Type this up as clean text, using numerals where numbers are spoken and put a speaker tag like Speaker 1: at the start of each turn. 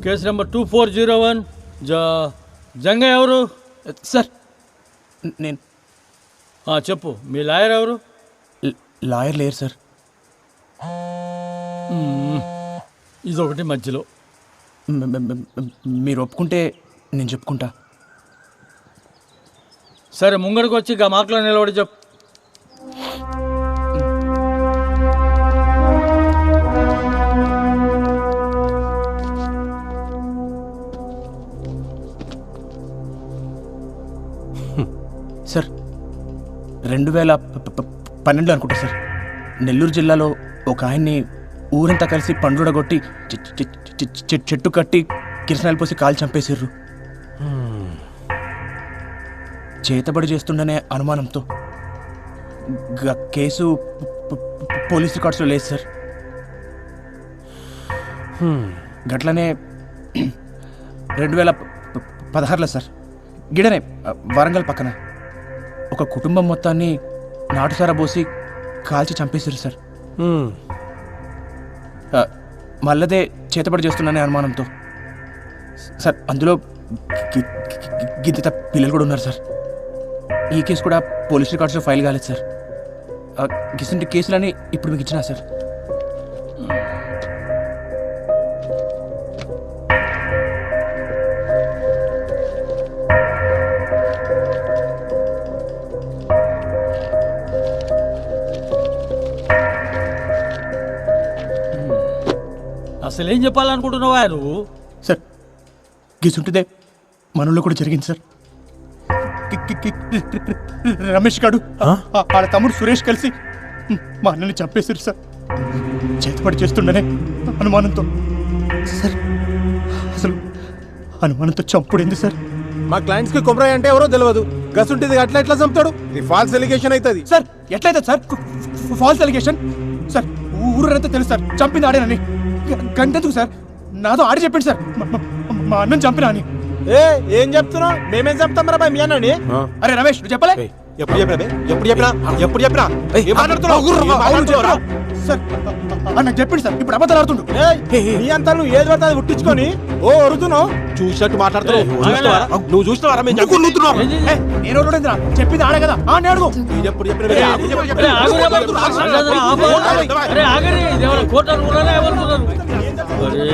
Speaker 1: Case number 2401. Jangaiah ఎవరు?
Speaker 2: Sir నేను
Speaker 1: చెప్పు, మీ లాయర్ ఎవరు?
Speaker 2: లాయర్ లేరు సార్.
Speaker 1: ఇదొకటి మధ్యలో.
Speaker 2: మీరు ఒప్పుకుంటే నేను చెప్పుకుంటా.
Speaker 1: సరే, ముంగడికి వచ్చి ఇక మాటలో నిలబడి చెప్పు.
Speaker 2: సార్ 2012 అనుకుంటా సార్, నెల్లూరు జిల్లాలో ఒక ఆయన్ని ఊరంతా కలిసి పండుడగొట్టి చెట్టు కట్టి కిరసనాయలు పోసి కాలు చంపేసిర్రు. చేతబడి చేస్తుండనే అనుమానంతో కేసు పోలీస్ రికార్డ్స్లో లేదు సార్. గట్లనే 2016లో సార్, గిడనే వరంగల్ పక్కన ఒక కుటుంబం మొత్తాన్ని నాటుసారా పోసి కాల్చి చంపేశారు సార్. మళ్ళదే చేతబడి చేస్తున్నానే అనుమానంతో సార్. అందులో గిద్ద పిల్లలు కూడా ఉన్నారు సార్. ఈ కేసు కూడా పోలీస్ రికార్డ్స్లో ఫైల్ కాలేదు సార్. గిసంటి కేసులని ఇప్పుడు మీకు ఇచ్చినా సార్.
Speaker 1: అసలు ఏం చెప్పాలనుకుంటున్నావా నువ్వు?
Speaker 2: సార్ గిసుంటిదే మనలో కూడా జరిగింది సార్. రమేష్ గారు వాళ్ళ తమ్ముడు సురేష్ కలిసి మా అన్నని చంపేశారు సార్, చేతపడి చేస్తుండనే అనుమానంతో. సార్ అసలు అనుమానంతో చంపుడైంది సార్.
Speaker 3: మా క్లయింట్స్ కి కొమరాయి అంటే ఎవరో తెలియదు, గసుంటిది అట్లా ఎట్లా చంపుతాడు? ఇది ఫాల్స్ ఎలిగేషన్ అవుతుంది
Speaker 2: సార్. ఎట్లయితే సార్ ఫాల్స్ ఎలిగేషన్? సార్ ఊరంతా తెలుసు సార్ చంపింది ఆడేనని. గంటెందుకు సార్, నాతో ఆడి చెప్పండి సార్ మా అన్నని చంపినా అని.
Speaker 3: ఏం చెప్తున్నావు? మేమేం చెప్తాం రా మీ అన్నని?
Speaker 2: అరే రమేష్, నువ్వు చెప్పలే?
Speaker 3: ఎప్పుడు చెప్పినా
Speaker 2: సార్ నాకు చెప్పింది సార్. ఇప్పుడు అబద్ధాలు ఆడుతుండు.
Speaker 3: నీ అంతా నువ్వు ఏది పడితే అది పుట్టించుకొని అడుగుతున్నావు. చూసినట్టు మాట్లాడుతున్నావు. నువ్వు చూసినావా?
Speaker 2: నేను చెప్పింది ఆడే కదా. అడుగు.
Speaker 3: ఎప్పుడు
Speaker 1: కోర్టు అనుకున్నా